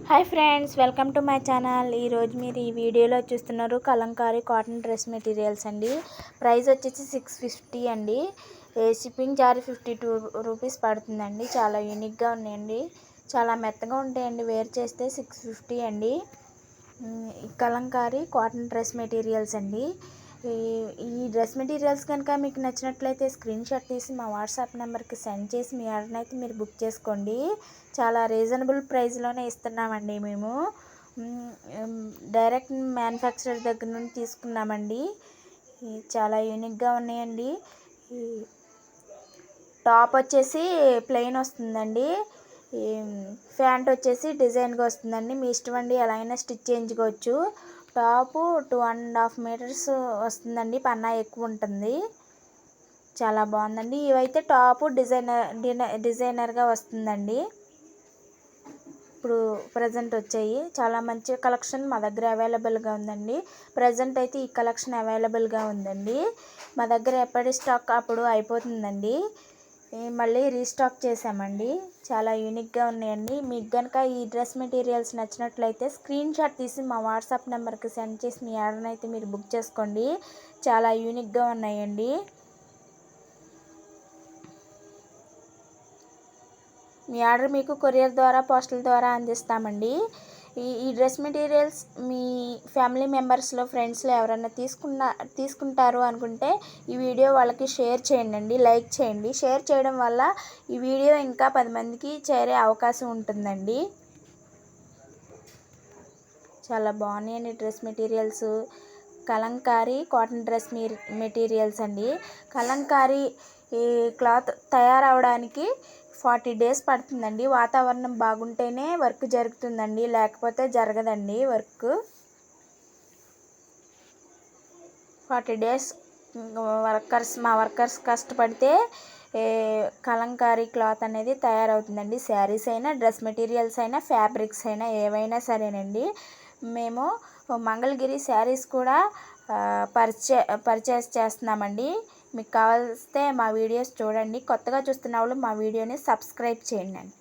Hi friends, welcome to my channel. ఈరోజు మీరు ఈ వీడియోలో చూస్తున్నారు కలంకారీ కాటన్ డ్రెస్ మెటీరియల్స్ అండి. ప్రైస్ వచ్చేసి 650 అండి. షిప్పింగ్ ఛార్జ్ 52 రూపీస్ పడుతుందండి. చాలా యూనిక్గా ఉన్నాయండి, చాలా మెత్తగా ఉంటాయండి. వేర్ చేస్తే 650 అండి. కలంకారీ కాటన్ డ్రెస్ మెటీరియల్స్ అండి. ఈ డ్రెస్ మెటీరియల్స్ కనుక మీకు నచ్చినట్లయితే స్క్రీన్ షాట్ తీసి మా వాట్సాప్ నెంబర్కి సెండ్ చేసి మీ ఆర్డర్ అయితే మీరు బుక్ చేసుకోండి. చాలా రీజనబుల్ ప్రైస్లోనే ఇస్తున్నామండి. మేము డైరెక్ట్ మ్యానుఫ్యాక్చరర్ దగ్గర నుండి తీసుకున్నామండి. చాలా యూనిక్గా ఉన్నాయండి. టాప్ వచ్చేసి ప్లెయిన్ వస్తుందండి. ప్యాంట్ వచ్చేసి డిజైన్గా వస్తుందండి. మీ ఇష్టం అండి, ఎలా అయినా స్టిచ్ చేయించుకోవచ్చు. టాపు 2.5 మీటర్స్ వస్తుందండి. పన్నా ఎక్కువ ఉంటుంది. చాలా బాగుందండి. ఇవైతే టాపు డిజైనర్గా వస్తుందండి. ఇప్పుడు ప్రజెంట్ వచ్చాయి. చాలా మంచి కలెక్షన్ మా దగ్గర అవైలబుల్గా ఉందండి. ప్రజెంట్ అయితే ఈ కలెక్షన్ అవైలబుల్గా ఉందండి. మా దగ్గర ఎప్పటి స్టాక్ అప్పుడు అయిపోతుందండి. మళ్ళీ రీస్టాక్ చేసామండి. చాలా యూనిక్గా ఉన్నాయండి. మీకు కనుక ఈ డ్రెస్ మెటీరియల్స్ నచ్చినట్లయితే స్క్రీన్ షాట్ తీసి మా వాట్సాప్ నెంబర్కి సెండ్ చేసి మీ ఆర్డర్ అయితే మీరు బుక్ చేసుకోండి. చాలా యూనిక్గా ఉన్నాయండి. మీ ఆర్డర్ మీకు కొరియర్ ద్వారా, పోస్టల్ ద్వారా అందిస్తామండి. ఈ డ్రెస్ మెటీరియల్స్ మీ ఫ్యామిలీ మెంబర్స్లో, ఫ్రెండ్స్లో ఎవరైనా తీసుకుంటారు అనుకుంటే ఈ వీడియో వాళ్ళకి షేర్ చేయండి, లైక్ చేయండి. షేర్ చేయడం వల్ల ఈ వీడియో ఇంకా 10 మందికి చేరే అవకాశం ఉంటుందండి. చాలా బాగున్నాయండి dress materials. Kalamkari cotton dress materials అండి. కలంకారీ క్లాత్ తయారవడానికి 40 డేస్ పడుతుందండి. వాతావరణం బాగుంటేనే వర్క్ జరుగుతుందండి, లేకపోతే జరగదండి వర్క్. 40 డేస్ మా వర్కర్స్ కష్టపడితే కలంకారీ క్లాత్ అనేది తయారవుతుందండి. శారీస్ అయినా, డ్రెస్ మెటీరియల్స్ అయినా, ఫ్యాబ్రిక్స్ అయినా, ఏవైనా సరేనండి. మేము మంగళగిరి శారీస్ కూడా పర్చేస్ చేస్తున్నామండి. మీకు కావాల్స్తే మా వీడియోస్ చూడండి. కొత్తగా చూస్తున్న వాళ్ళు మా వీడియోని సబ్స్క్రైబ్ చేయండి.